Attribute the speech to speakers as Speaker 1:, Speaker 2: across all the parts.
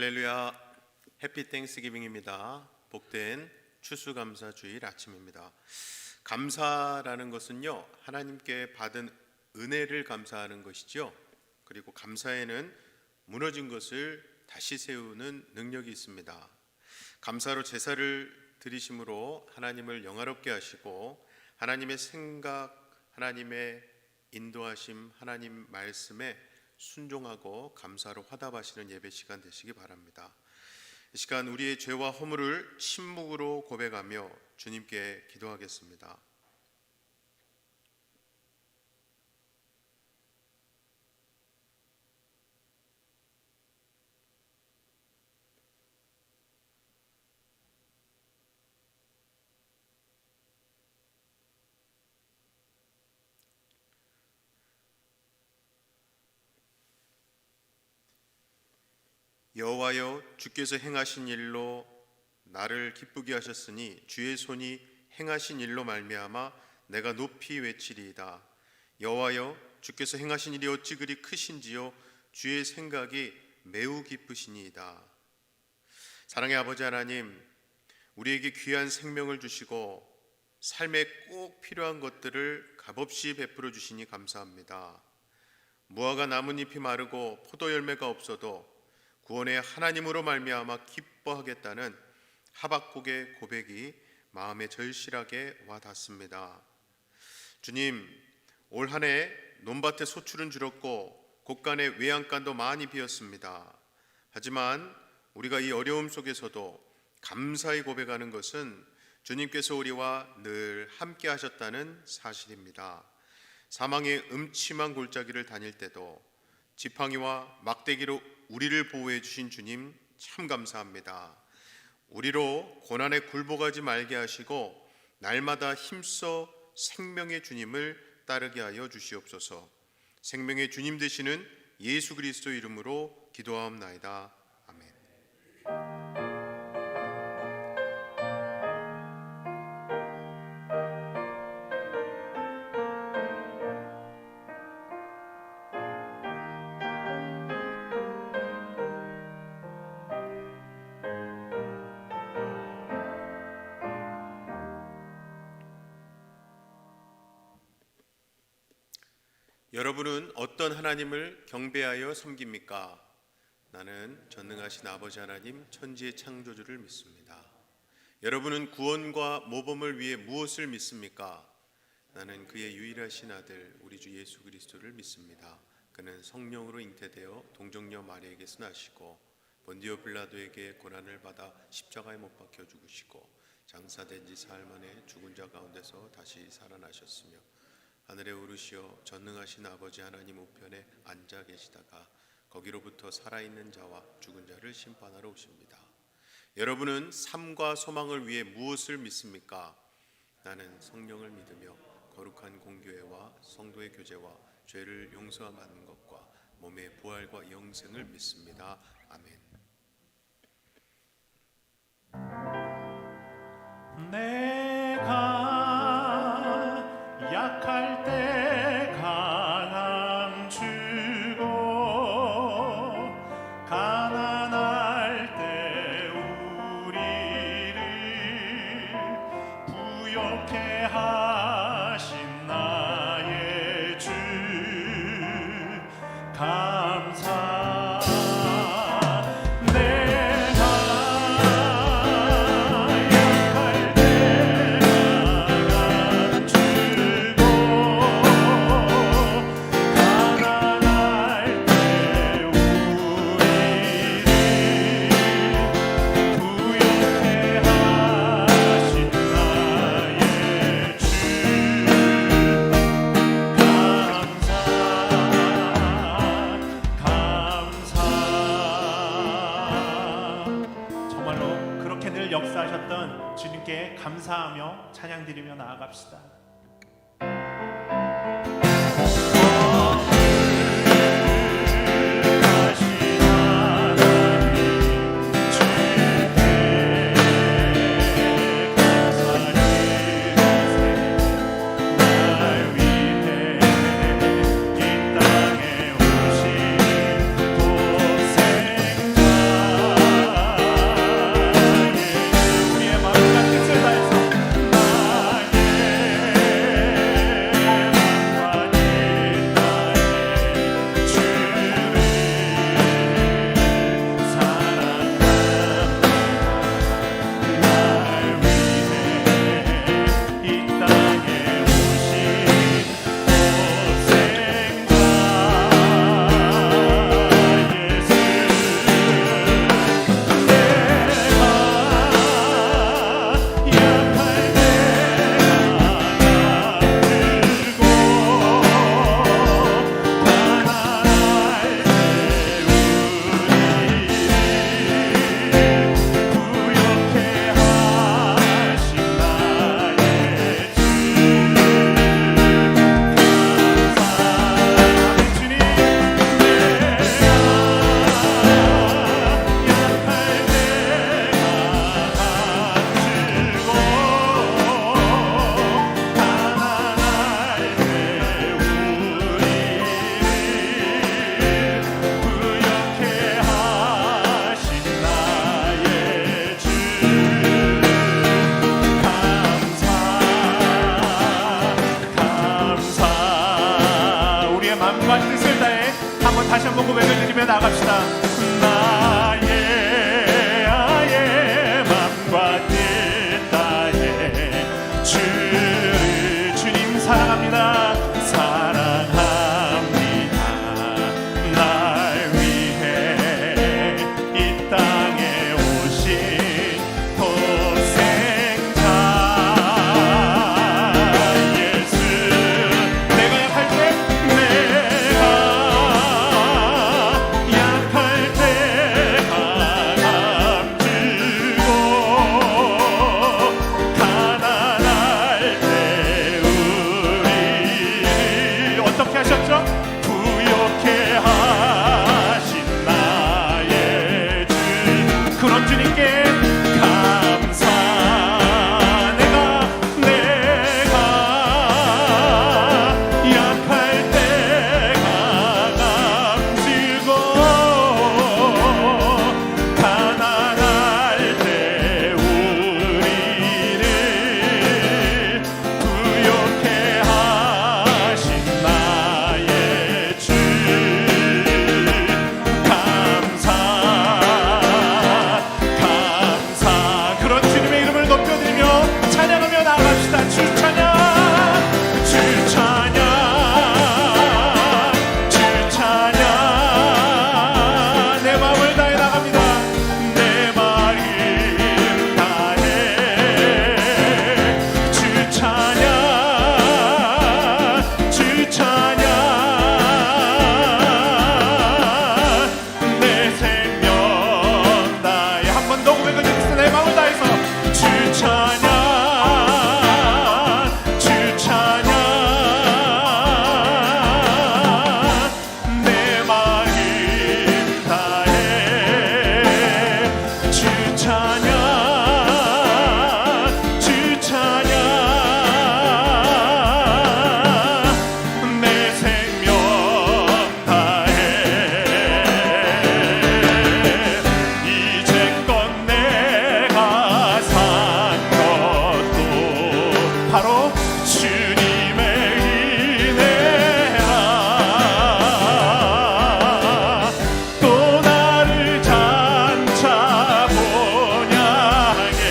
Speaker 1: 할렐루야. 해피 땡스기빙입니다. 복된 추수감사주일 아침입니다. 감사라는 것은요, 하나님께 받은 은혜를 감사하는 것이죠. 그리고 감사에는 무너진 것을 다시 세우는 능력이 있습니다. 감사로 제사를 드리심으로 하나님을 영화롭게 하시고, 하나님의 생각, 하나님의 인도하심, 하나님 말씀에 순종하고 감사로 화답하시는 예배 시간 되시기 바랍니다. 이 시간 우리의 죄와 허물을 침묵으로 고백하며 주님께 기도하겠습니다. 여호와여, 주께서 행하신 일로 나를 기쁘게 하셨으니 주의 손이 행하신 일로 말미암아 내가 높이 외치리이다. 여호와여, 주께서 행하신 일이 어찌 그리 크신지요, 주의 생각이 매우 깊으시니이다. 사랑의 아버지 하나님, 우리에게 귀한 생명을 주시고 삶에 꼭 필요한 것들을 값없이 베풀어 주시니 감사합니다. 무화과 나뭇잎이 마르고 포도 열매가 없어도 구원의 하나님으로 말미암아 기뻐하겠다는 하박국의 고백이 마음에 절실하게 와 닿습니다. 주님, 올 한 해 논밭의 소출은 줄었고 곳간의 외양간도 많이 비었습니다. 하지만 우리가 이 어려움 속에서도 감사히 고백하는 것은 주님께서 우리와 늘 함께 하셨다는 사실입니다. 사망의 음침한 골짜기를 다닐 때도 지팡이와 막대기로 우리를 보호해 주신 주님 참 감사합니다. 우리로 고난에 굴복하지 말게 하시고 날마다 힘써 생명의 주님을 따르게 하여 주시옵소서. 생명의 주님 되시는 예수 그리스도 이름으로 기도하옵나이다. 아멘. 여러분은 어떤 하나님을 경배하여 섬깁니까? 나는 전능하신 아버지 하나님, 천지의 창조주를 믿습니다. 여러분은 구원과 모범을 위해 무엇을 믿습니까? 나는 그의 유일하신 아들 우리 주 예수 그리스도를 믿습니다. 그는 성령으로 잉태되어 동정녀 마리아에게서 나시고 본디오 빌라도에게 고난을 받아 십자가에 못 박혀 죽으시고 장사된 지 사흘 만에 죽은 자 가운데서 다시 살아나셨으며 하늘에 오르시어 전능하신 아버지 하나님 우편에 앉아 계시다가 거기로부터 살아있는 자와 죽은 자를 심판하러 오십니다. 여러분은 삶과 소망을 위해 무엇을 믿습니까? 나는 성령을 믿으며 거룩한 공교회와 성도의 교제와 죄를 용서받는 것과 몸의 부활과 영생을 믿습니다. 아멘.
Speaker 2: 내가 약할 때 강함 주고 가난할 때 우리를 부욕해 하신 나의 주 감사. 역사하셨던 주님께 감사하며 찬양드리며 나아갑시다. 이 땅에 오신 도생자 마음과 뜻을 다해 한번 다시 한번 고백을 드리며 나갑시다. 나의 마음과 뜻 다해 주님 사랑합니다. 사랑합니다. 날 위해 이 땅에 오신 도생자 예수. 내가 약할 때 강함 주고 가난할 때 우리를 어떻게 하셨죠? 부욕해 하신 나의 주. 그런 주님께 감사. 내가 약할 때 강함 주고 가난할 때 우리를 부욕해 하신 나의 주. 감사 그런 주님의 이름을 높여드리며 찬양하며 나아갑시다. 주 찬양 주 찬양 주 찬양. 내 마음을 다해 나갑니다. 내 마음 다해 주 찬양 주 찬양. 내 생명 다해 한 번 더 고백을 드리겠습니다. 내 마음을 다해서 주 찬양 주 찬양. 내 마음 다해 주 찬양 주 찬양. 내 생명 다해 이제껏 내가 산 것도 바로 주님의 은혜라. 또 나를 장차 본향에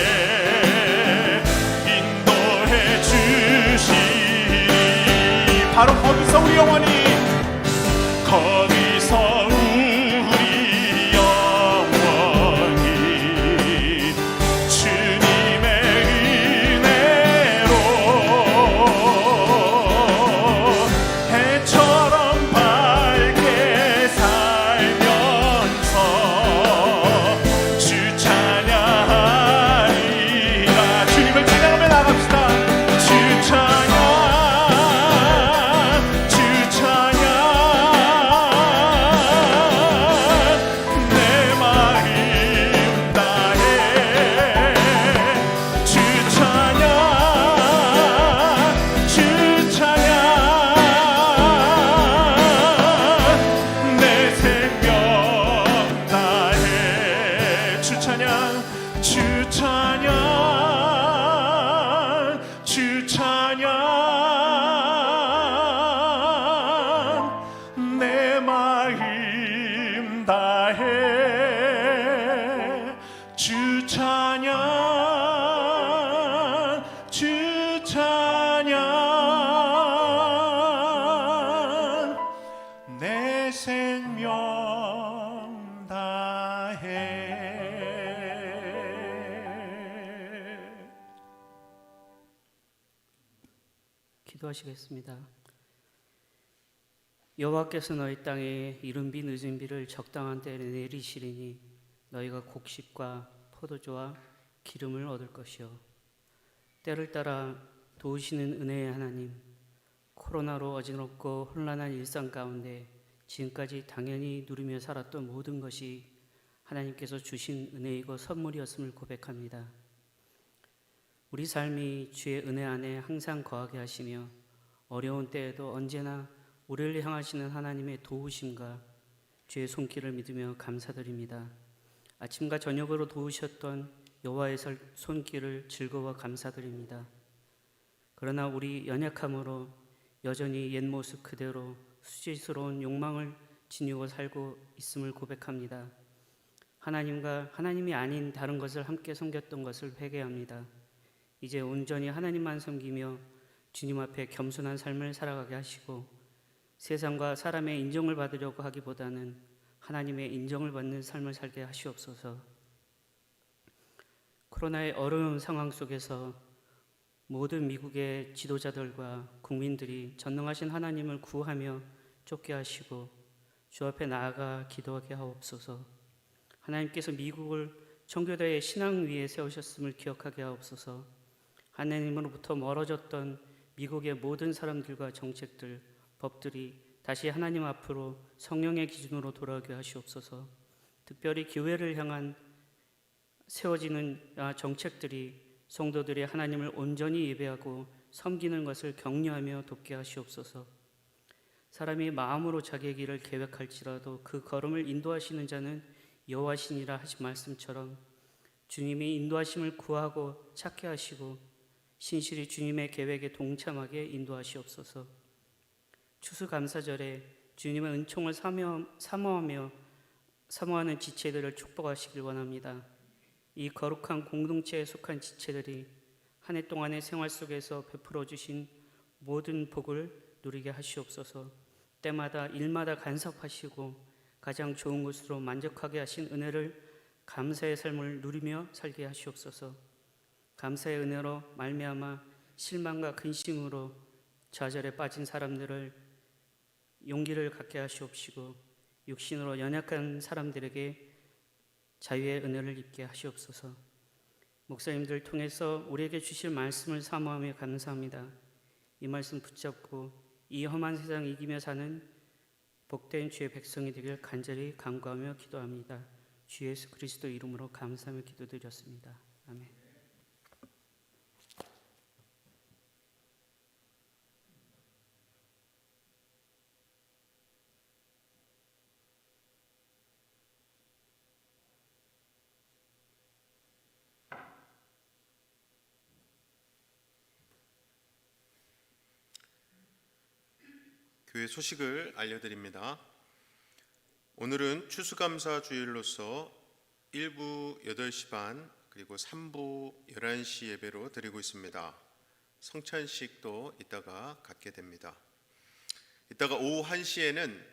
Speaker 2: 인도해 주시리. 바로 거기서 우리 영원히 거기서 우리 영원히 주님의 은혜로 해처럼 밝게 살면서 주 찬양하리라. 주님을 찬양하며 나갑시다. 주 찬양 주 찬양. 내 마음 다해 주 찬양 주 찬양. 내 생명 다해 주 찬양 주 찬양 주 찬양. 내 마음 다해 주 찬양 주 찬양. 내 생명 다해.
Speaker 3: 기도하시겠습니다. 여호와께서 너희 땅에 이른 비 늦은 비를 적당한 때에 내리시리니 너희가 곡식과 포도주와 기름을 얻을 것이요 때를 따라 도우시는 은혜의 하나님, 코로나로 어지럽고 혼란한 일상 가운데 지금까지 당연히 누리며 살았던 모든 것이 하나님께서 주신 은혜이고 선물이었음을 고백합니다. 우리 삶이 주의 은혜 안에 항상 거하게 하시며 어려운 때에도 언제나 우리를 향하시는 하나님의 도우심과 주의 손길을 믿으며 감사드립니다. 아침과 저녁으로 도우셨던 여호와의 손길을 즐거워 감사드립니다. 그러나 우리 연약함으로 여전히 옛 모습 그대로 수치스러운 욕망을 지니고 살고 있음을 고백합니다. 하나님과 하나님이 아닌 다른 것을 함께 섬겼던 것을 회개합니다. 이제 온전히 하나님만 섬기며 주님 앞에 겸손한 삶을 살아가게 하시고 세상과 사람의 인정을 받으려고 하기보다는 하나님의 인정을 받는 삶을 살게 하시옵소서. 코로나의 어려운 상황 속에서 모든 미국의 지도자들과 국민들이 전능하신 하나님을 구하며 쫓게 하시고 주 앞에 나아가 기도하게 하옵소서. 하나님께서 미국을 청교도의 신앙 위에 세우셨음을 기억하게 하옵소서. 하나님으로부터 멀어졌던 미국의 모든 사람들과 정책들, 법들이 다시 하나님 앞으로 성령의 기준으로 돌아오게 하시옵소서. 특별히 교회를 향한 세워지는 정책들이 성도들이 하나님을 온전히 예배하고 섬기는 것을 격려하며 돕게 하시옵소서. 사람이 마음으로 자기의 길을 계획할지라도 그 걸음을 인도하시는 자는 여호와시니라 하신 말씀처럼 주님이 인도하심을 구하고 찾게 하시고 신실히 주님의 계획에 동참하게 인도하시옵소서. 추수감사절에 주님의 은총을 사모하는 지체들을 축복하시길 원합니다. 이 거룩한 공동체에 속한 지체들이 한 해 동안의 생활 속에서 베풀어 주신 모든 복을 누리게 하시옵소서. 때마다 일마다 간섭하시고 가장 좋은 것으로 만족하게 하신 은혜를 감사의 삶을 누리며 살게 하시옵소서. 감사의 은혜로 말미암아 실망과 근심으로 좌절에 빠진 사람들을 용기를 갖게 하시옵시고 육신으로 연약한 사람들에게 자유의 은혜를 입게 하시옵소서. 목사님들 통해서 우리에게 주실 말씀을 사모하며 감사합니다. 이 말씀 붙잡고 이 험한 세상 이기며 사는 복된 주의 백성이 되길 간절히 간구하며 기도합니다. 주 예수 그리스도 이름으로 감사하며 기도드렸습니다. 아멘.
Speaker 1: 교회 소식을 알려드립니다. 오늘은 추수감사 주일로서 1부 8시 반 그리고 3부 11시 예배로 드리고 있습니다. 성찬식도 이따가 갖게 됩니다. 이따가 오후 1시에는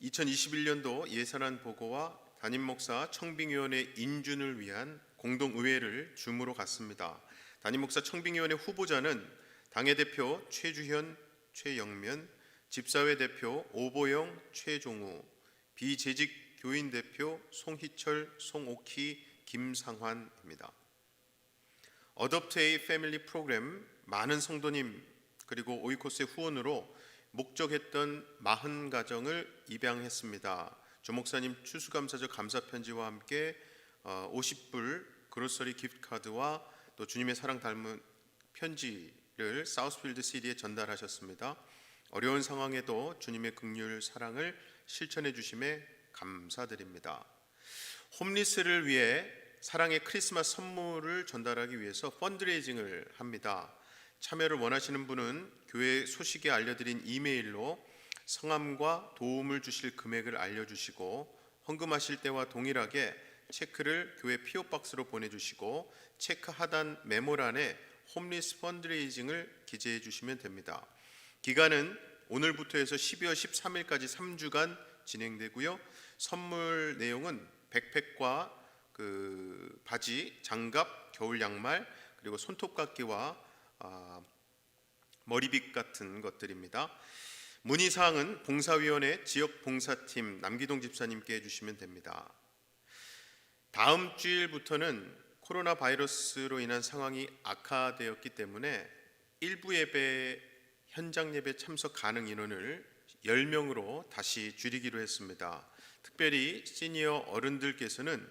Speaker 1: 2021년도 예산안 보고와 담임 목사 청빙위원회 인준을 위한 공동의회를 줌으로 갖습니다. 담임 목사 청빙위원회 후보자는 당회 대표 최주현, 최영면, 집사회 대표 오보영, 최종우, 비재직 교인 대표 송희철, 송옥희, 김상환입니다. 어댑트 A 패밀리 프로그램 많은 성도님 그리고 오이코스의 후원으로 목적했던 40가정을 입양했습니다. 조 목사님 추수감사절 감사편지와 함께 50불 그로서리 기프트카드와 또 주님의 사랑 닮은 편지를 사우스필드 시리에 전달하셨습니다. 어려운 상황에도 주님의 긍휼 사랑을 실천해 주심에 감사드립니다. 홈리스를 위해 사랑의 크리스마스 선물을 전달하기 위해서 펀드레이징을 합니다. 참여를 원하시는 분은 교회 소식에 알려드린 이메일로 성함과 도움을 주실 금액을 알려주시고 헌금하실 때와 동일하게 체크를 교회 피오박스로 보내주시고 체크 하단 메모란에 홈리스 펀드레이징을 기재해 주시면 됩니다. 기간은 오늘부터 해서 12월 13일까지 3주간 진행되고요. 선물 내용은 백팩과 바지, 장갑, 겨울 양말, 그리고 손톱깎이와 머리빗 같은 것들입니다. 문의사항은 봉사위원회 지역봉사팀 남기동 집사님께 해주시면 됩니다. 다음 주일부터는 코로나 바이러스로 인한 상황이 악화되었기 때문에 일부 예배 현장 예배 참석 가능 인원을 10명으로 다시 줄이기로 했습니다. 특별히 시니어 어른들께서는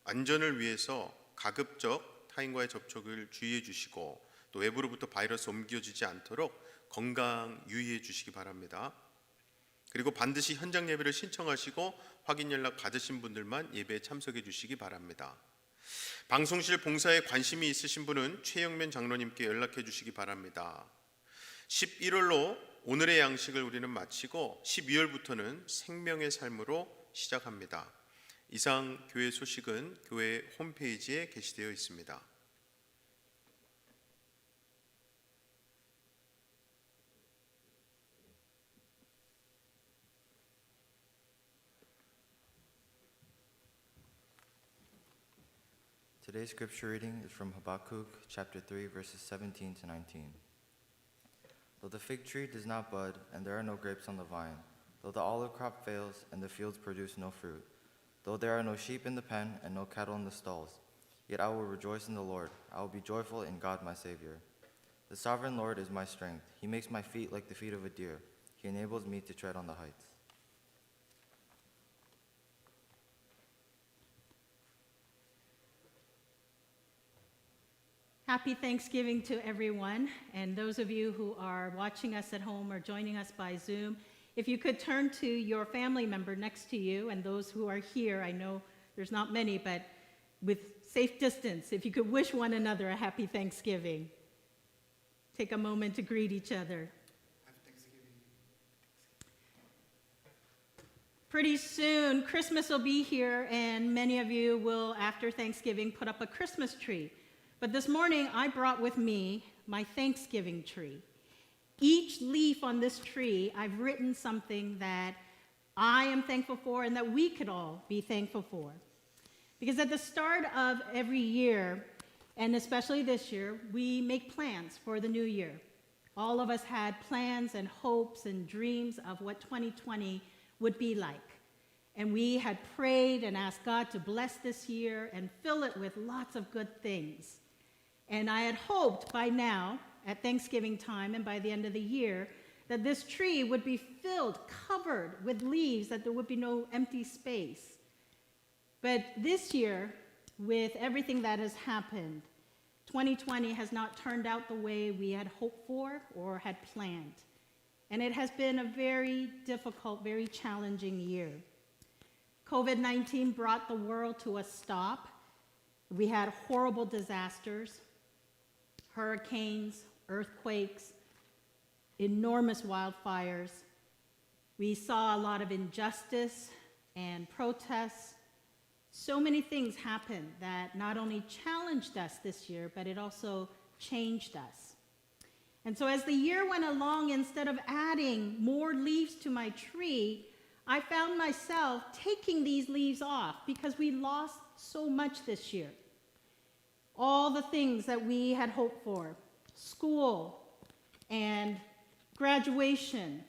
Speaker 1: 안전을 위해서 가급적 타인과의 접촉을 주의해 주시고 또 외부로부터 바이러스 옮겨지지 않도록 건강 유의해 주시기 바랍니다. 그리고 반드시 현장 예배를 신청하시고 확인 연락 받으신 분들만 예배에 참석해 주시기 바랍니다. 방송실 봉사에 관심이 있으신 분은 최영면 장로님께 연락해 주시기 바랍니다. 11월로 오늘의 양식을 우리는 마치고 12월부터는 생명의 삶으로 시작합니다. 이상 교회 소식은 교회 홈페이지에 게시되어 있습니다.
Speaker 4: Today's scripture reading is from Habakkuk chapter 3 verses 17 to 19. Though the fig tree does not bud and there are no grapes on the vine, though the olive crop fails and the fields produce no fruit, though there are no sheep in the pen and no cattle in the stalls, yet I will rejoice in the Lord. I will be joyful in God my Savior. The sovereign Lord is my strength. He makes my feet like the feet of a deer. He enables me to tread on the heights.
Speaker 5: Happy Thanksgiving to everyone, and those of you who are watching us at home or joining us by Zoom, if you could turn to your family member next to you, and those who are here, I know there's not many, but with safe distance, if you could wish one another a happy Thanksgiving. Take a moment to greet each other. Pretty soon, Christmas will be here, and many of you will, after Thanksgiving, put up a Christmas tree. But this morning, I brought with me my Thanksgiving tree. Each leaf on this tree, I've written something that I am thankful for and that we could all be thankful for. Because at the start of every year, and especially this year, we make plans for the new year. All of us had plans and hopes and dreams of what 2020 would be like. And we had prayed and asked God to bless this year and fill it with lots of good things. And I had hoped by now, at Thanksgiving time and by the end of the year, that this tree would be filled, covered with leaves, that there would be no empty space. But this year, with everything that has happened, 2020 has not turned out the way we had hoped for or had planned. And it has been a very difficult, very challenging year. COVID-19 brought the world to a stop. We had horrible disasters, hurricanes, earthquakes, enormous wildfires. We saw a lot of injustice and protests. So many things happened that not only challenged us this year, but it also changed us. And so as the year went along, instead of adding more leaves to my tree, I found myself taking these leaves off because we lost so much this year. All the things that we had hoped for, school and graduation,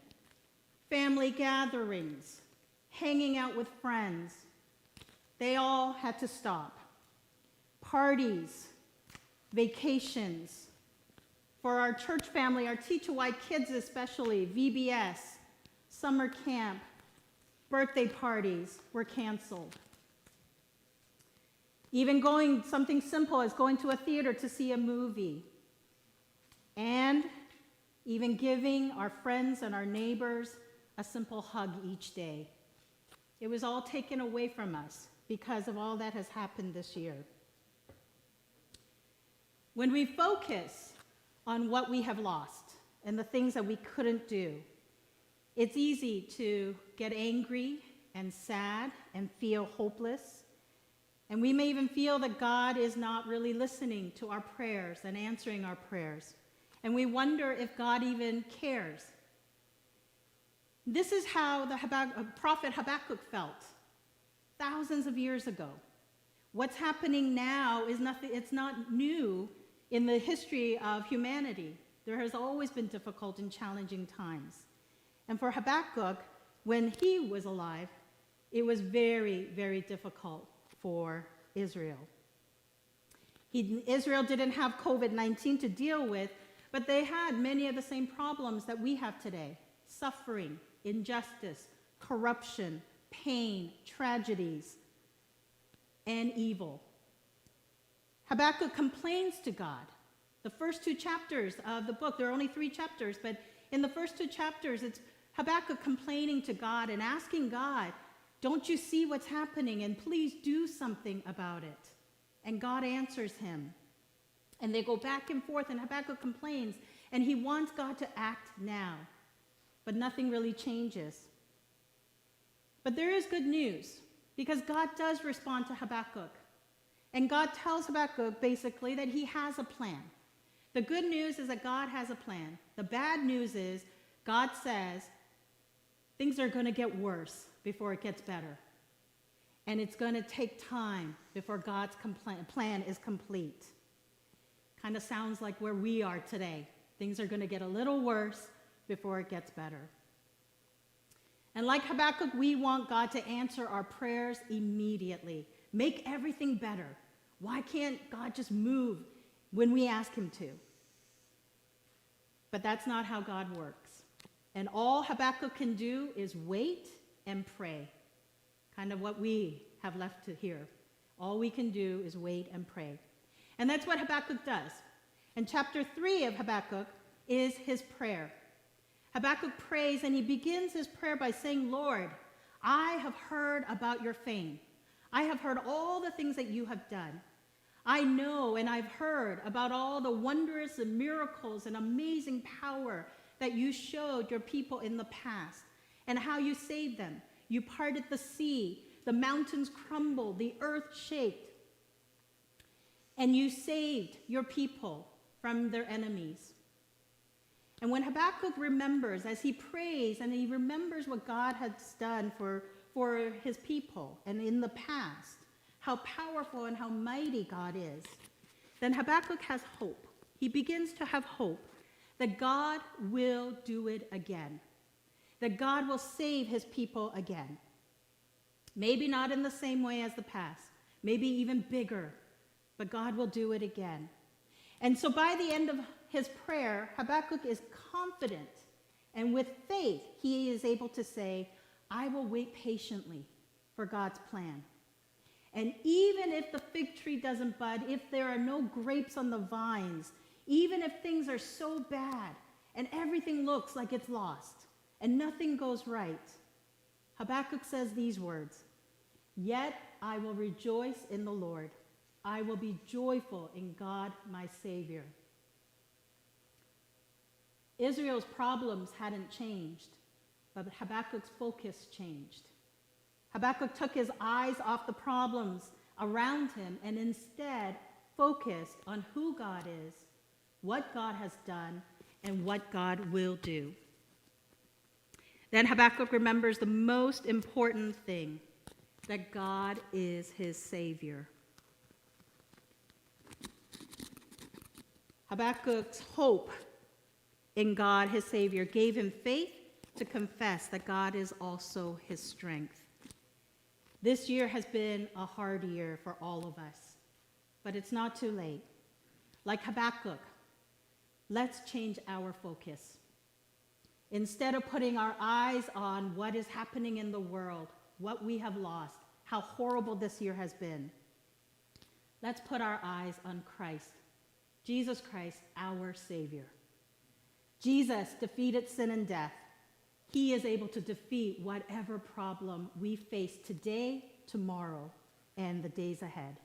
Speaker 5: family gatherings, hanging out with friends, they all had to stop. Parties, vacations. For our church family, our T2Y kids especially, VBS, summer camp, birthday parties were canceled. Even going, something simple as going to a theater to see a movie. And even giving our friends and our neighbors a simple hug each day. It was all taken away from us because of all that has happened this year. When we focus on what we have lost and the things that we couldn't do, it's easy to get angry and sad and feel hopeless. And we may even feel that God is not really listening to our prayers and answering our prayers. And we wonder if God even cares. This is how the prophet Habakkuk felt thousands of years ago. What's happening now is nothing, it's not new in the history of humanity. There has always been difficult and challenging times. And for Habakkuk, when he was alive, it was very, very difficult for Israel. Israel didn't have COVID-19 to deal with, but they had many of the same problems that we have today: suffering, injustice, corruption, pain, tragedies, and evil. Habakkuk complains to God. The first two chapters of the book, there are only 3 chapters, but in the first 2 chapters, it's Habakkuk complaining to God and asking God, don't you see what's happening? And please do something about it. And God answers him. And they go back and forth, and Habakkuk complains, and he wants God to act now. but nothing really changes. But there is good news, because God does respond to Habakkuk. And God tells Habakkuk basically that he has a plan. The good news is that God has a plan. The bad news is God says things are going to get worse before it gets better. And it's going to take time before God's plan is complete. Kind of sounds like where we are today. Things are going to get a little worse before it gets better. And like Habakkuk, we want God to answer our prayers immediately. Make everything better. Why can't God just move when we ask him to? But that's not how God works. And all Habakkuk can do is wait and pray. Kind of what we have left to hear. All we can do is wait and pray. And that's what Habakkuk does. And chapter 3 of Habakkuk is his prayer. Habakkuk prays, and he begins his prayer by saying, Lord, I have heard about your fame. I have heard all the things that you have done. I know and I've heard about all the wondrous and miracles and amazing power that you showed your people in the past, and how you saved them. You parted the sea, the mountains crumbled, the earth shaked, and you saved your people from their enemies. And when Habakkuk remembers, as he prays, and he remembers what God has done for his people and in the past, how powerful and how mighty God is, then Habakkuk has hope. He begins to have hope that God will do it again, that God will save his people again. Maybe not in the same way as the past, maybe even bigger, but God will do it again. And so by the end of his prayer, Habakkuk is confident, and with faith, he is able to say, I will wait patiently for God's plan. And even if the fig tree doesn't bud, if there are no grapes on the vines, even if things are so bad and everything looks like it's lost and nothing goes right, Habakkuk says these words, yet I will rejoice in the Lord. I will be joyful in God, my Savior. Israel's problems hadn't changed, but Habakkuk's focus changed. Habakkuk took his eyes off the problems around him and instead focused on who God is, what God has done, and what God will do. Then Habakkuk remembers the most important thing, that God is his Savior. Habakkuk's hope in God, his Savior, gave him faith to confess that God is also his strength. This year has been a hard year for all of us, but it's not too late. Like Habakkuk, let's change our focus. Instead of putting our eyes on what is happening in the world, what we have lost, how horrible this year has been, let's put our eyes on Christ, Jesus Christ, our Savior. Jesus defeated sin and death. He is able to defeat whatever problem we face today, tomorrow, and the days ahead.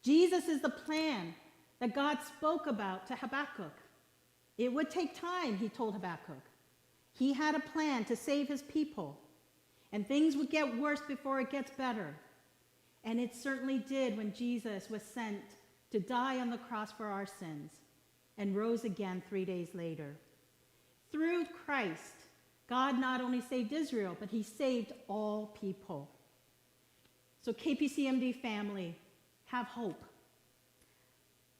Speaker 5: Jesus is the plan that God spoke about to Habakkuk. It would take time, he told Habakkuk. He had a plan to save his people, and things would get worse before it gets better. And it certainly did when Jesus was sent to die on the cross for our sins and rose again 3 days later. Through Christ, God not only saved Israel, but he saved all people. So KPCMD family, have hope.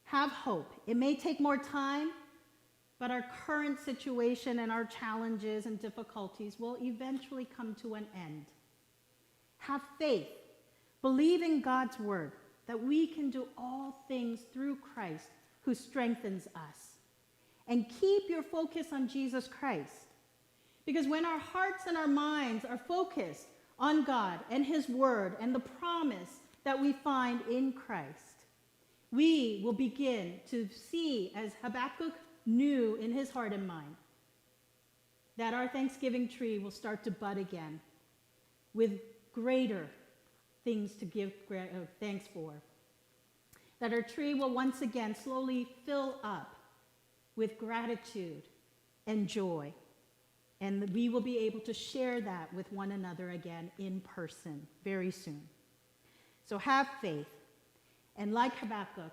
Speaker 5: Have hope. It may take more time, but our current situation and our challenges and difficulties will eventually come to an end. Have faith. Believe in God's word that we can do all things through Christ who strengthens us. And keep your focus on Jesus Christ. Because when our hearts and our minds are focused on God and his word and the promise that we find in Christ, we will begin to see, as Habakkuk knew in his heart and mind, that our Thanksgiving tree will start to bud again with greater things to give thanks for. That our tree will once again slowly fill up with gratitude and joy. And we will be able to share that with one another again in person very soon. So have faith. And like Habakkuk,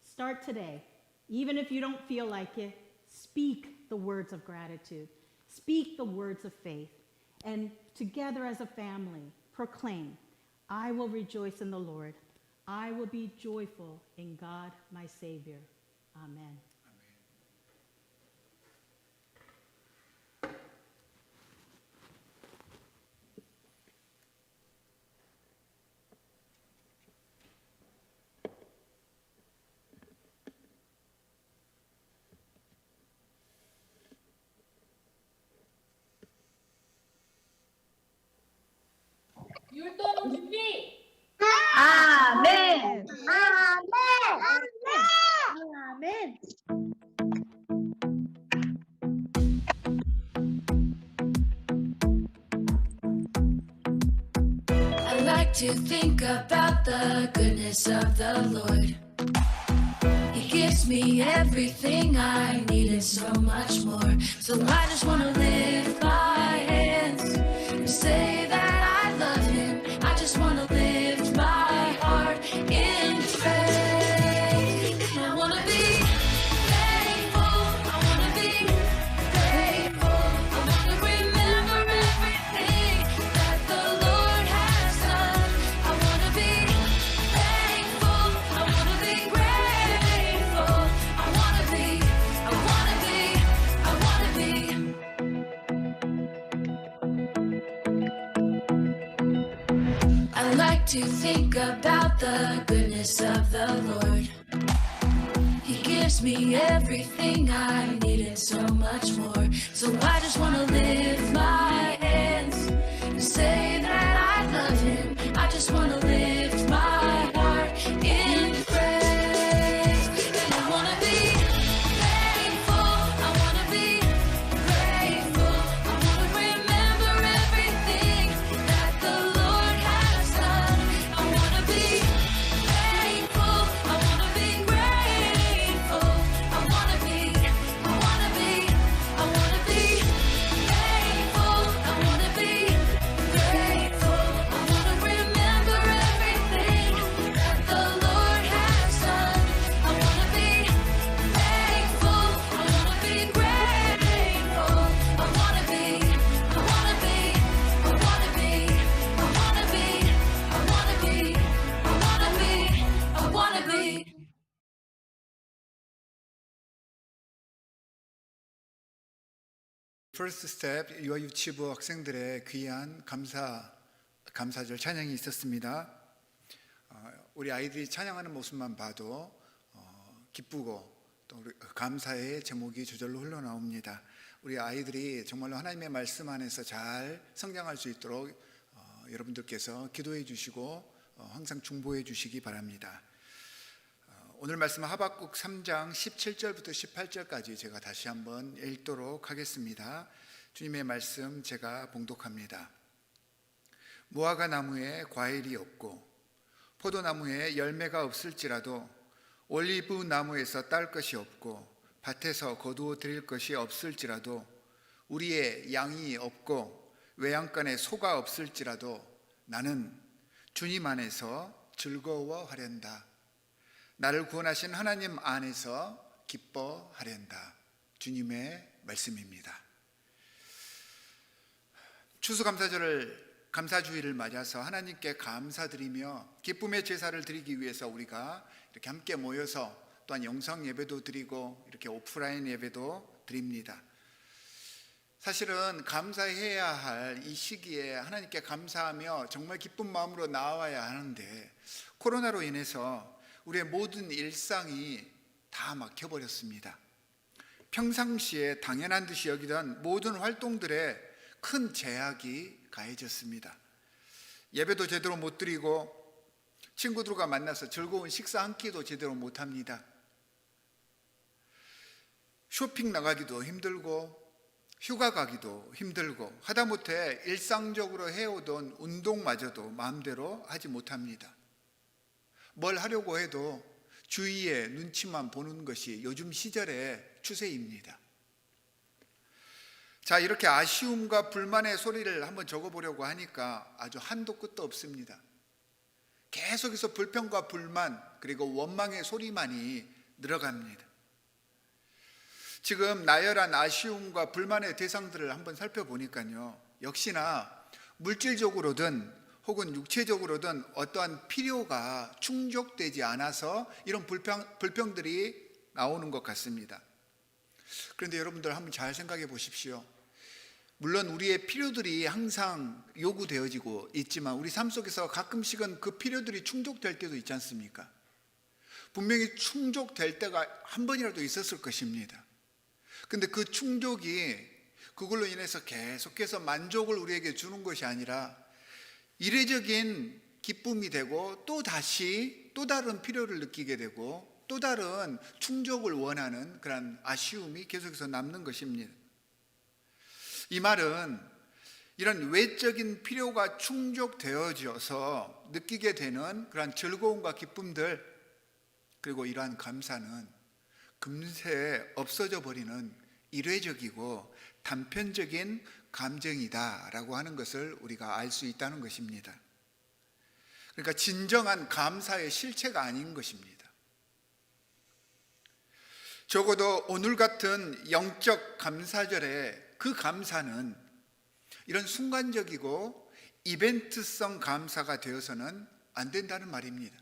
Speaker 5: start today. Even if you don't feel like it, speak the words of gratitude. Speak the words of faith. And together as a family, proclaim, I will rejoice in the Lord. I will be joyful in God, my Savior. Amen.
Speaker 6: 율동 준비.
Speaker 7: 아멘. 아멘.
Speaker 6: I like to think about the goodness of the Lord. He gives me everything I need and so much more. So I just want to lift my hands and say that I love him. I just want to lift my heart in praise. I want to be thankful. I want to be grateful. I want to remember everything that the Lord has done. I want to be thankful. I want to be grateful. I want to be, I want to be, I want to be. I like to think about the goodness of the Lord. He gives me everything I need and so much more. So I just want to lift my hands and say that I love him. I just want to lift my heart in praise. And I want to be thankful. I want to be grateful. I want to remember everything that the Lord has done. I want to be thankful. I want to be grateful. I want to be, I want to be, I want to be thankful. I want to be grateful. I want to remember everything that the Lord has done. I want to be thankful. I want to be grateful. I want to be, I want to be, I want to be, I want to be, I want to be, I want to be, I want to be.
Speaker 8: 퍼스트 스텝 유아유치부 학생들의 귀한 감사절 찬양이 있었습니다. 우리 아이들이 찬양하는 모습만 봐도 기쁘고 또 감사의 제목이 저절로 흘러나옵니다. 우리 아이들이 정말로 하나님의 말씀 안에서 잘 성장할 수 있도록 여러분들께서 기도해 주시고 항상 중보해 주시기 바랍니다. 오늘 말씀은 하박국 3장 17절부터 18절까지 제가 다시 한번 읽도록 하겠습니다. 주님의 말씀 제가 봉독합니다. 무화과 나무에 과일이 없고 포도나무에 열매가 없을지라도 올리브 나무에서 딸 것이 없고 밭에서 거두어 드릴 것이 없을지라도 우리의 양이 없고 외양간에 소가 없을지라도 나는 주님 안에서 즐거워하련다. 나를 구원하신 하나님 안에서 기뻐하련다. 주님의 말씀입니다. 추수감사절을 감사주일을 맞아서 하나님께 감사드리며 기쁨의 제사를 드리기 위해서 우리가 이렇게 함께 모여서 또한 영상 예배도 드리고 이렇게 오프라인 예배도 드립니다. 사실은 감사해야 할 이 시기에 하나님께 감사하며 정말 기쁜 마음으로 나와야 하는데 코로나로 인해서 우리의 모든 일상이 다 막혀버렸습니다. 평상시에 당연한 듯이 여기던 모든 활동들에 큰 제약이 가해졌습니다. 예배도 제대로 못 드리고 친구들과 만나서 즐거운 식사 한 끼도 제대로 못 합니다. 쇼핑 나가기도 힘들고 휴가 가기도 힘들고 하다못해 일상적으로 해오던 운동마저도 마음대로 하지 못합니다. 뭘 하려고 해도 주위의 눈치만 보는 것이 요즘 시절의 추세입니다. 자, 이렇게 아쉬움과 불만의 소리를 한번 적어보려고 하니까 아주 한도 끝도 없습니다. 계속해서 불평과 불만 그리고 원망의 소리만이 늘어갑니다. 지금 나열한 아쉬움과 불만의 대상들을 한번 살펴보니까요, 역시나 물질적으로든 혹은 육체적으로든 어떠한 필요가 충족되지 않아서 이런 불평들이 나오는 것 같습니다. 그런데 여러분들 한번 잘 생각해 보십시오. 물론 우리의 필요들이 항상 요구되어지고 있지만 우리 삶 속에서 가끔씩은 그 필요들이 충족될 때도 있지 않습니까? 분명히 충족될 때가 한 번이라도 있었을 것입니다. 근데 그 충족이 그걸로 인해서 계속해서 만족을 우리에게 주는 것이 아니라 이례적인 기쁨이 되고 또 다시 또 다른 필요를 느끼게 되고 또 다른 충족을 원하는 그런 아쉬움이 계속해서 남는 것입니다. 이 말은 이런 외적인 필요가 충족되어져서 느끼게 되는 그런 즐거움과 기쁨들 그리고 이러한 감사는 금세 없어져 버리는 일회적이고 단편적인 감정이다라고 하는 것을 우리가 알 수 있다는 것입니다. 그러니까 진정한 감사의 실체가 아닌 것입니다. 적어도 오늘 같은 영적 감사절에 그 감사는 이런 순간적이고 이벤트성 감사가 되어서는 안 된다는 말입니다.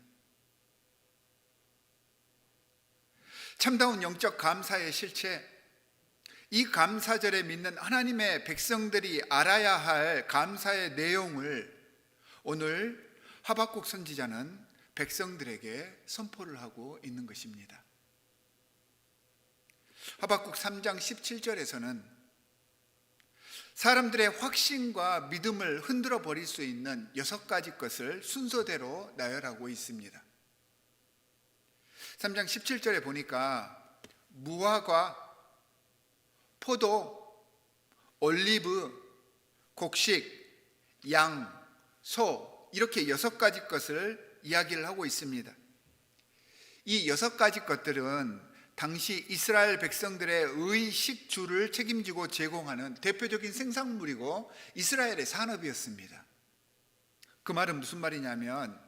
Speaker 8: 참다운 영적 감사의 실체, 이 감사절에 믿는 하나님의 백성들이 알아야 할 감사의 내용을 오늘 하박국 선지자는 백성들에게 선포를 하고 있는 것입니다. 하박국 3장 17절에서는 사람들의 확신과 믿음을 흔들어 버릴 수 있는 6가지 것을 순서대로 나열하고 있습니다. 3장 17절에 보니까 무화과, 포도, 올리브, 곡식, 양, 소 이렇게 6가지 것을 이야기를 하고 있습니다. 이 6가지 것들은 당시 이스라엘 백성들의 의식주를 책임지고 제공하는 대표적인 생산물이고 이스라엘의 산업이었습니다. 그 말은 무슨 말이냐면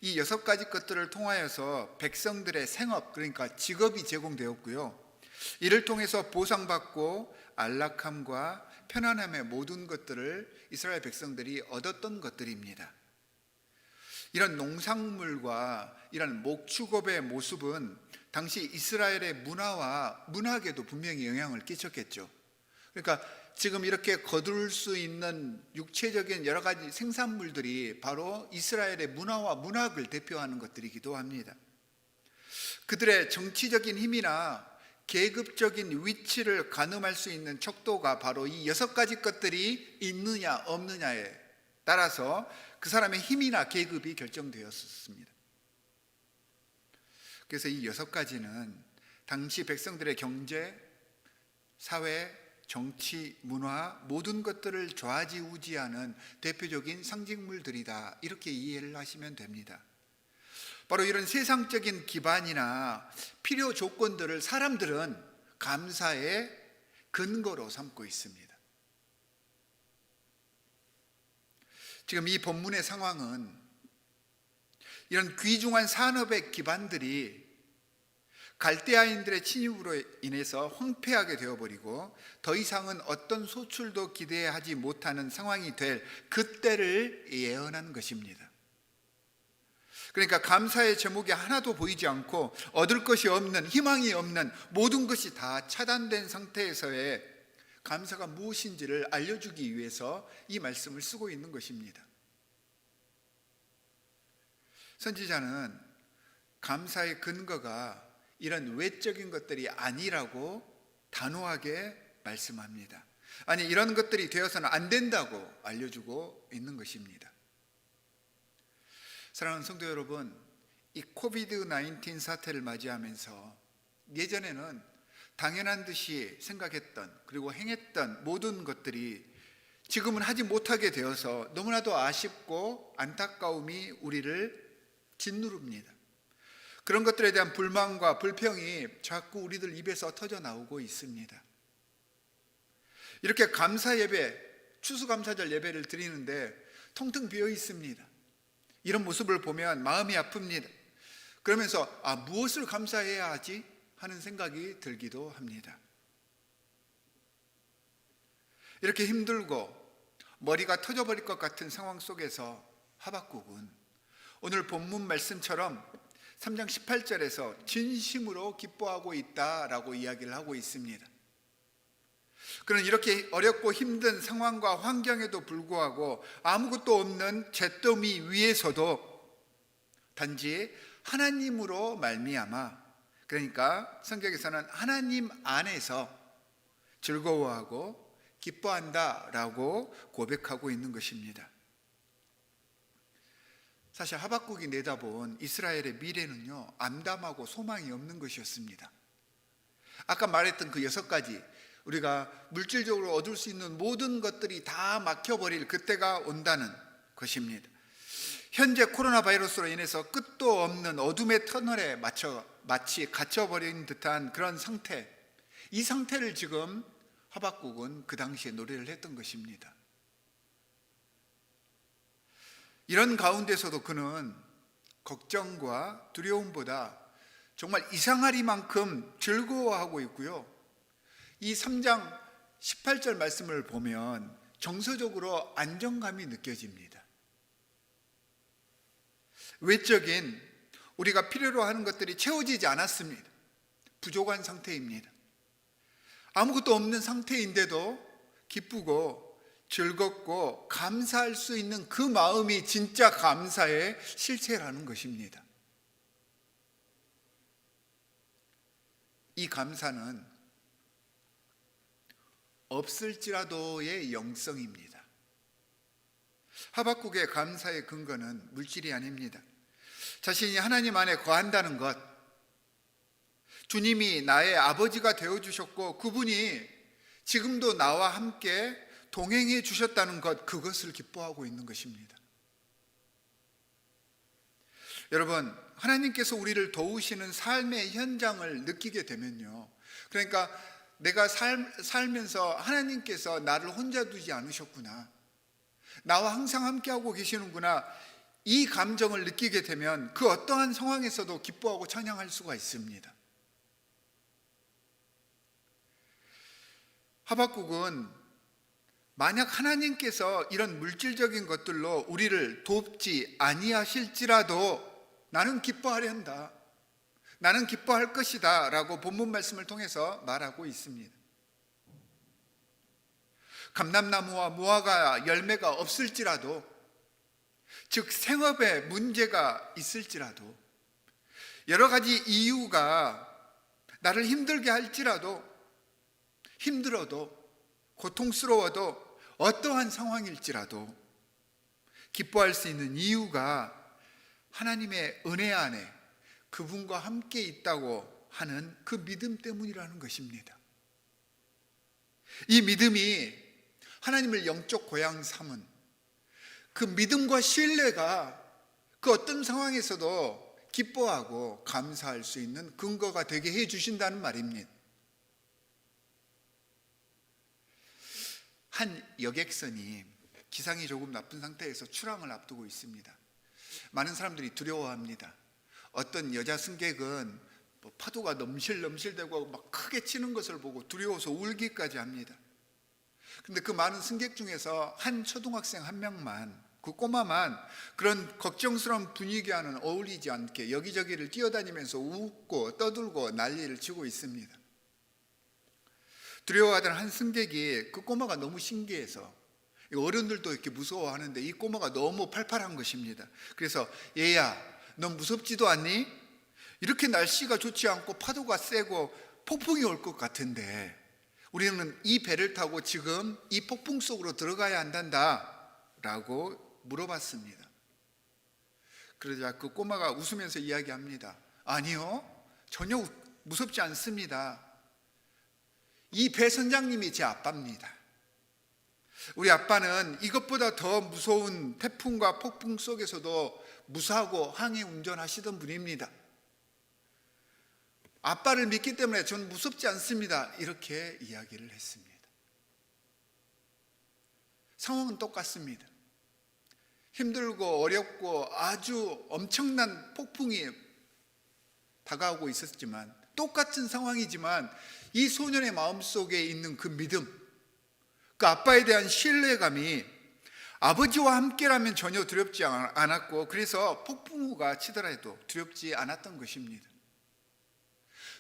Speaker 8: 이 6가지 것들을 통하여서 백성들의 생업, 그러니까 직업이 제공되었고요. 이를 통해서 보상받고 안락함과 편안함의 모든 것들을 이스라엘 백성들이 얻었던 것들입니다. 이런 농산물과 이런 목축업의 모습은 당시 이스라엘의 문화와 문학에도 분명히 영향을 끼쳤겠죠. 그러니까 지금 이렇게 거둘 수 있는 육체적인 여러 가지 생산물들이 바로 이스라엘의 문화와 문학을 대표하는 것들이기도 합니다. 그들의 정치적인 힘이나 계급적인 위치를 가늠할 수 있는 척도가 바로 이 6가지 것들이 있느냐 없느냐에 따라서 그 사람의 힘이나 계급이 결정되었습니다. 그래서 이 6가지는 당시 백성들의 경제, 사회, 정치, 문화 모든 것들을 좌지우지하는 대표적인 상징물들이다, 이렇게 이해를 하시면 됩니다. 바로 이런 세상적인 기반이나 필요 조건들을 사람들은 감사의 근거로 삼고 있습니다. 지금 이 본문의 상황은 이런 귀중한 산업의 기반들이 갈대아인들의 침입으로 인해서 황폐하게 되어버리고 더 이상은 어떤 소출도 기대하지 못하는 상황이 될 그때를 예언한 것입니다. 그러니까 감사의 제목이 하나도 보이지 않고 얻을 것이 없는, 희망이 없는, 모든 것이 다 차단된 상태에서의 감사가 무엇인지를 알려주기 위해서 이 말씀을 쓰고 있는 것입니다. 선지자는 감사의 근거가 이런 외적인 것들이 아니라고 단호하게 말씀합니다. 아니, 이런 것들이 되어서는 안 된다고 알려주고 있는 것입니다. 사랑하는 성도 여러분, 이 코비드-19 사태를 맞이하면서 예전에는 당연한 듯이 생각했던 그리고 행했던 모든 것들이 지금은 하지 못하게 되어서 너무나도 아쉽고 안타까움이 우리를 짓누릅니다. 그런 것들에 대한 불만과 불평이 자꾸 우리들 입에서 터져 나오고 있습니다. 이렇게 감사 예배, 추수감사절 예배를 드리는데 텅텅 비어 있습니다. 이런 모습을 보면 마음이 아픕니다. 그러면서 무엇을 감사해야 하지 하는 생각이 들기도 합니다. 이렇게 힘들고 머리가 터져버릴 것 같은 상황 속에서 하박국은 오늘 본문 말씀처럼 3장 18절에서 진심으로 기뻐하고 있다라고 이야기를 하고 있습니다. 그는 이렇게 어렵고 힘든 상황과 환경에도 불구하고 아무것도 없는 잿더미 위에서도 단지 하나님으로 말미암아, 그러니까 성경에서는 하나님 안에서 즐거워하고 기뻐한다라고 고백하고 있는 것입니다. 사실 하박국이 내다본 이스라엘의 미래는요, 암담하고 소망이 없는 것이었습니다. 아까 말했던 그 6가지, 우리가 물질적으로 얻을 수 있는 모든 것들이 다 막혀버릴 그때가 온다는 것입니다. 현재 코로나 바이러스로 인해서 끝도 없는 어둠의 터널에 마치 갇혀버린 듯한 그런 상태, 이 상태를 지금 하박국은 그 당시에 노래를 했던 것입니다. 이런 가운데서도 그는 걱정과 두려움보다 정말 이상하리만큼 즐거워하고 있고요. 이 3장 18절 말씀을 보면 정서적으로 안정감이 느껴집니다. 외적인 우리가 필요로 하는 것들이 채워지지 않았습니다. 부족한 상태입니다. 아무것도 없는 상태인데도 기쁘고 즐겁고 감사할 수 있는 그 마음이 진짜 감사의 실체라는 것입니다. 이 감사는 없을지라도의 영성입니다. 하박국의 감사의 근거는 물질이 아닙니다. 자신이 하나님 안에 거한다는 것, 주님이 나의 아버지가 되어주셨고 그분이 지금도 나와 함께 동행해 주셨다는 것, 그것을 기뻐하고 있는 것입니다. 여러분, 하나님께서 우리를 도우시는 삶의 현장을 느끼게 되면요, 그러니까 내가 살면서 하나님께서 나를 혼자 두지 않으셨구나, 나와 항상 함께하고 계시는구나, 이 감정을 느끼게 되면 그 어떠한 상황에서도 기뻐하고 찬양할 수가 있습니다. 하박국은 만약 하나님께서 이런 물질적인 것들로 우리를 돕지 아니하실지라도 나는 기뻐하려 한다, 나는 기뻐할 것이다 라고 본문 말씀을 통해서 말하고 있습니다. 감람나무와 무화과 열매가 없을지라도, 즉 생업에 문제가 있을지라도, 여러 가지 이유가 나를 힘들게 할지라도, 힘들어도 고통스러워도 어떠한 상황일지라도 기뻐할 수 있는 이유가 하나님의 은혜 안에 그분과 함께 있다고 하는 그 믿음 때문이라는 것입니다. 이 믿음이 하나님을 영적 고향 삼은 그 믿음과 신뢰가 그 어떤 상황에서도 기뻐하고 감사할 수 있는 근거가 되게 해 주신다는 말입니다. 한 여객선이 기상이 조금 나쁜 상태에서 출항을 앞두고 있습니다. 많은 사람들이 두려워합니다. 어떤 여자 승객은 파도가 넘실넘실대고 막 크게 치는 것을 보고 두려워서 울기까지 합니다. 그런데 그 많은 승객 중에서 한 초등학생 한 명만, 그 꼬마만 그런 걱정스러운 분위기와는 어울리지 않게 여기저기를 뛰어다니면서 웃고 떠들고 난리를 치고 있습니다. 두려워하던 한 승객이 그 꼬마가 너무 신기해서, 어른들도 이렇게 무서워하는데 이 꼬마가 너무 팔팔한 것입니다. 그래서 얘야, 넌 무섭지도 않니? 이렇게 날씨가 좋지 않고 파도가 세고 폭풍이 올 것 같은데 우리는 이 배를 타고 지금 이 폭풍 속으로 들어가야 한단다 라고 물어봤습니다. 그러자 그 꼬마가 웃으면서 이야기합니다. 아니요, 전혀 무섭지 않습니다. 이 배 선장님이 제 아빠입니다. 우리 아빠는 이것보다 더 무서운 태풍과 폭풍 속에서도 무사하고 항해 운전하시던 분입니다. 아빠를 믿기 때문에 저는 무섭지 않습니다. 이렇게 이야기를 했습니다. 상황은 똑같습니다. 힘들고 어렵고 아주 엄청난 폭풍이 다가오고 있었지만, 똑같은 상황이지만 이 소년의 마음속에 있는 그 믿음, 그 아빠에 대한 신뢰감이 아버지와 함께라면 전혀 두렵지 않았고, 그래서 폭풍우가 치더라도 두렵지 않았던 것입니다.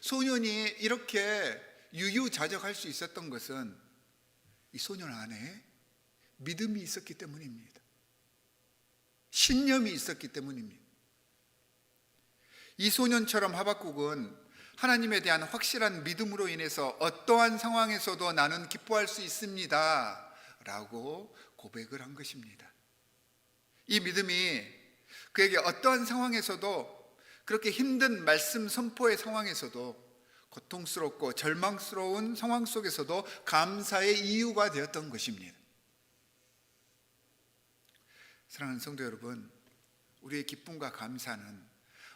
Speaker 8: 소년이 이렇게 유유자적할 수 있었던 것은 이 소년 안에 믿음이 있었기 때문입니다. 신념이 있었기 때문입니다. 이 소년처럼 하박국은 하나님에 대한 확실한 믿음으로 인해서 어떠한 상황에서도 나는 기뻐할 수 있습니다 라고 고백을 한 것입니다. 이 믿음이 그에게 어떠한 상황에서도, 그렇게 힘든 말씀 선포의 상황에서도, 고통스럽고 절망스러운 상황 속에서도 감사의 이유가 되었던 것입니다. 사랑하는 성도 여러분, 우리의 기쁨과 감사는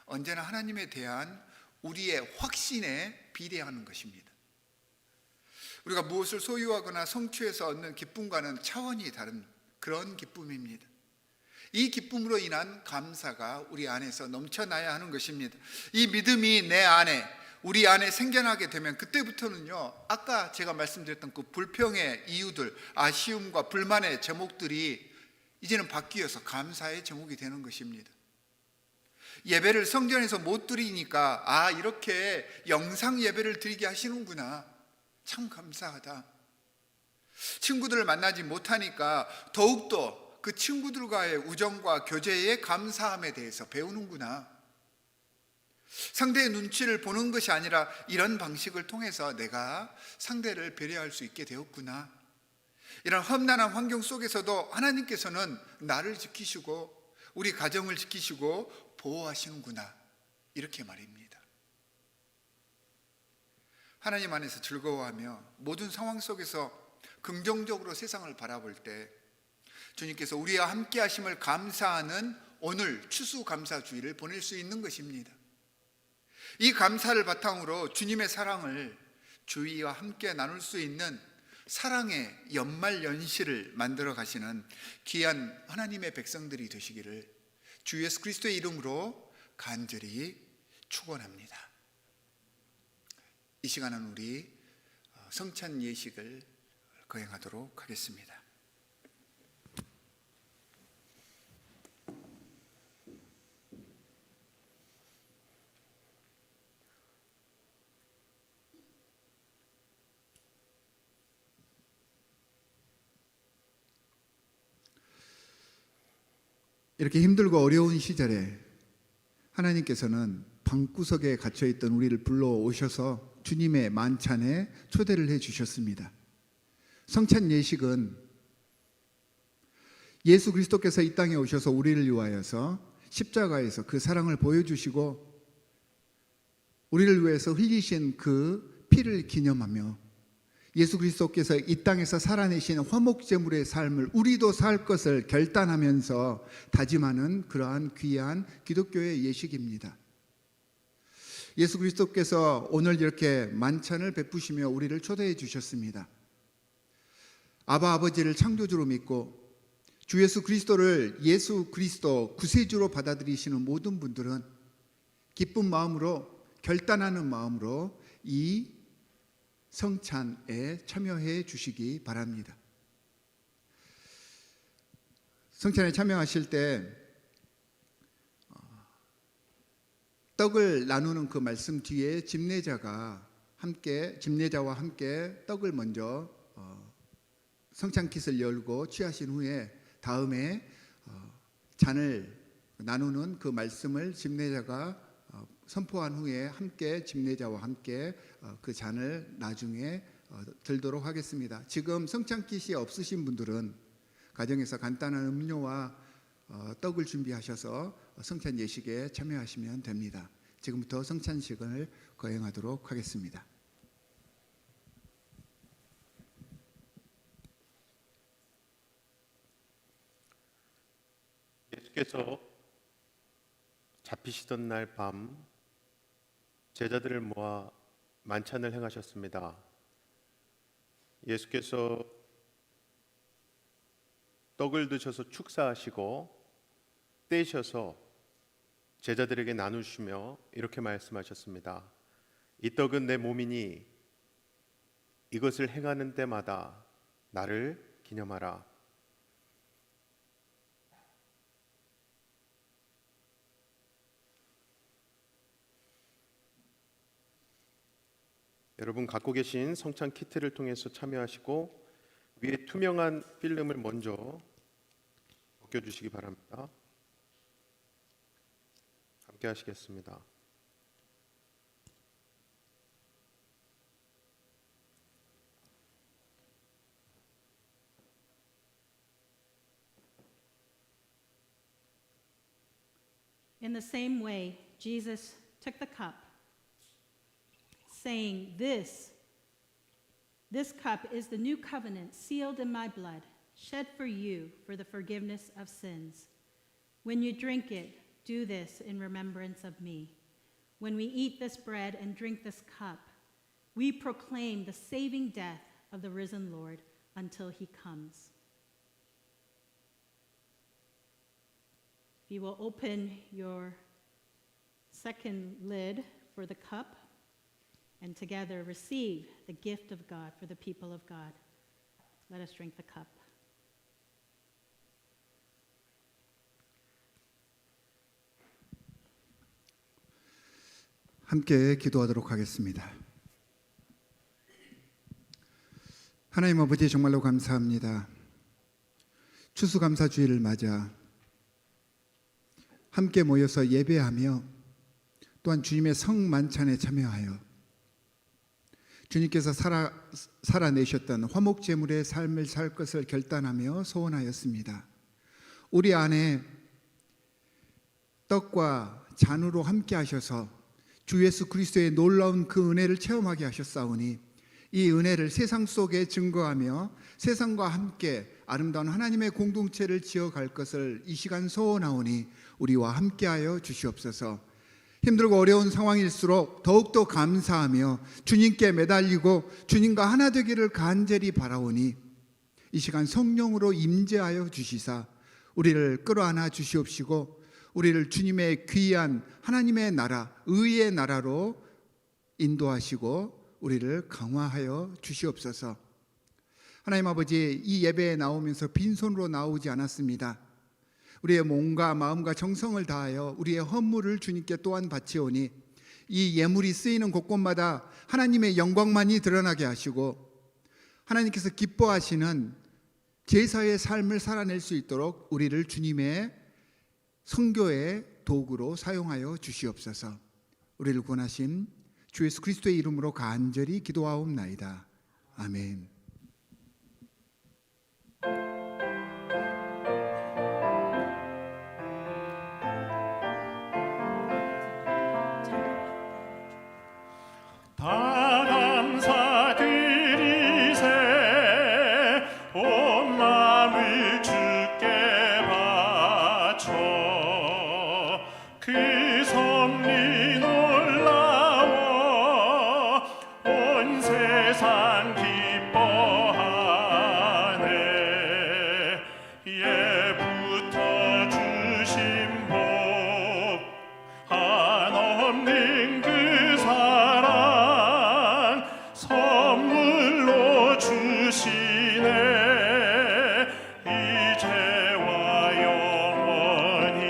Speaker 8: 언제나 하나님에 대한 우리의 확신에 비례하는 것입니다. 우리가 무엇을 소유하거나 성취해서 얻는 기쁨과는 차원이 다른 그런 기쁨입니다. 이 기쁨으로 인한 감사가 우리 안에서 넘쳐나야 하는 것입니다. 이 믿음이 내 안에, 우리 안에 생겨나게 되면 그때부터는요, 아까 제가 말씀드렸던 그 불평의 이유들, 아쉬움과 불만의 제목들이 이제는 바뀌어서 감사의 제목이 되는 것입니다. 예배를 성전에서 못 드리니까, 아, 이렇게 영상 예배를 드리게 하시는구나, 참 감사하다. 친구들을 만나지 못하니까 더욱더 그 친구들과의 우정과 교제의 감사함에 대해서 배우는구나. 상대의 눈치를 보는 것이 아니라 이런 방식을 통해서 내가 상대를 배려할 수 있게 되었구나. 이런 험난한 환경 속에서도 하나님께서는 나를 지키시고 우리 가정을 지키시고 보호하시는구나, 이렇게 말입니다. 하나님 안에서 즐거워하며 모든 상황 속에서 긍정적으로 세상을 바라볼 때 주님께서 우리와 함께 하심을 감사하는 오늘 추수감사주의를 보낼 수 있는 것입니다. 이 감사를 바탕으로 주님의 사랑을 주위와 함께 나눌 수 있는 사랑의 연말 연시를 만들어 가시는 귀한 하나님의 백성들이 되시기를 주 예수 그리스도의 이름으로 간절히 축원합니다. 이 시간은 우리 성찬 예식을 거행하도록 하겠습니다. 이렇게 힘들고 어려운 시절에 하나님께서는 방구석에 갇혀있던 우리를 불러오셔서 주님의 만찬에 초대를 해주셨습니다. 성찬 예식은 예수 그리스도께서 이 땅에 오셔서 우리를 위하여서 십자가에서 그 사랑을 보여주시고 우리를 위해서 흘리신 그 피를 기념하며 예수 그리스도께서 이 땅에서 살아내신 화목제물의 삶을 우리도 살 것을 결단하면서 다짐하는 그러한 귀한 기독교의 예식입니다. 예수 그리스도께서 오늘 이렇게 만찬을 베푸시며 우리를 초대해 주셨습니다. 아바 아버지를 창조주로 믿고 주 예수 그리스도를 예수 그리스도 구세주로 받아들이시는 모든 분들은 기쁜 마음으로, 결단하는 마음으로 이 성찬에 참여해 주시기 바랍니다. 성찬에 참여하실 때 떡을 나누는 그 말씀 뒤에 집례자와 함께 떡을 먼저 성찬깃을 열고 취하신 후에 다음에 잔을 나누는 그 말씀을 집례자가 선포한 후에 함께 집례자와 함께 그 잔을 나중에 들도록 하겠습니다. 지금 성찬깃이 없으신 분들은 가정에서 간단한 음료와 떡을 준비하셔서 성찬 예식에 참여하시면 됩니다. 지금부터 성찬식을 거행하도록 하겠습니다.
Speaker 1: 예수께서 잡히시던 날 밤 제자들을 모아 만찬을 행하셨습니다. 예수께서 떡을 드셔서 축사하시고 떼셔서 제자들에게 나누시며 이렇게 말씀하셨습니다. 이 떡은 내 몸이니 이것을 행하는 때마다 나를 기념하라. 여러분 갖고 계신 성찬 키트를 통해서 참여하시고 위에 투명한 필름을 먼저 벗겨주시기 바랍니다. 함께 하시겠습니다.
Speaker 5: In the same way, Jesus took the cup, saying, This cup is the new covenant sealed in my blood, shed for you for the forgiveness of sins. When you drink it, do this in remembrance of me. When we eat this bread and drink this cup, we proclaim the saving death of the risen Lord until he comes. If you will open your second lid for the cup and together receive the gift of God for the people of God. Let us drink the cup.
Speaker 8: 함께 기도하도록 하겠습니다. 하나님 아버지 정말로 감사합니다. 추수감사주일을 맞아 함께 모여서 예배하며 또한 주님의 성만찬에 참여하여 주님께서 살아내셨던 화목제물의 삶을 살 것을 결단하며 소원하였습니다. 우리 안에 떡과 잔으로 함께 하셔서 주 예수 그리스도의 놀라운 그 은혜를 체험하게 하셨사오니 이 은혜를 세상 속에 증거하며 세상과 함께 아름다운 하나님의 공동체를 지어갈 것을 이 시간 소원하오니 우리와 함께하여 주시옵소서. 힘들고 어려운 상황일수록 더욱더 감사하며 주님께 매달리고 주님과 하나 되기를 간절히 바라오니 이 시간 성령으로 임재하여 주시사 우리를 끌어안아 주시옵시고 우리를 주님의 귀한 하나님의 나라, 의의 나라로 인도하시고 우리를 강화하여 주시옵소서. 하나님 아버지, 이 예배에 나오면서 빈손으로 나오지 않았습니다. 우리의 몸과 마음과 정성을 다하여 우리의 헌물을 주님께 또한 바치오니 이 예물이 쓰이는 곳곳마다 하나님의 영광만이 드러나게 하시고 하나님께서 기뻐하시는 제사의 삶을 살아낼 수 있도록 우리를 주님의 선교의 도구로 사용하여 주시옵소서. 우리를 구원하신 주 예수 그리스도의 이름으로 간절히 기도하옵나이다. 아멘.
Speaker 2: 다 감사드리세 온 마음을 주께 바쳐 그 섭리 놀라워 온 세상 기뻐하네. 예부터 주신 복 한없는 그 사랑 선물로 주시네. 이제와 영원히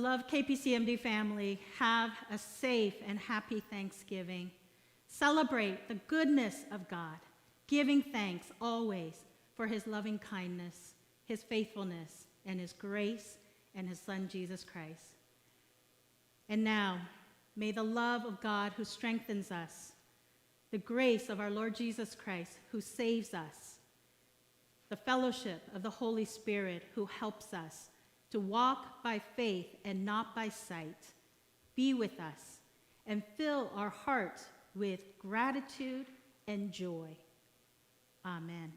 Speaker 5: Beloved KPCMD family, have a safe and happy Thanksgiving. Celebrate the goodness of God, giving thanks always for his loving kindness, his faithfulness, and his grace, and his Son, Jesus Christ. And now, may the love of God who strengthens us, the grace of our Lord Jesus Christ who saves us, the fellowship of the Holy Spirit who helps us to walk by faith and not by sight, be with us and fill our hearts with gratitude and joy. Amen.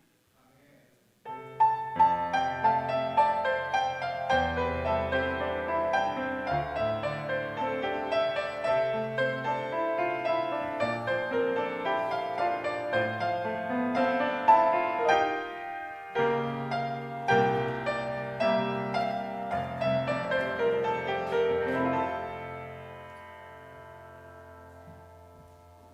Speaker 8: 아멘.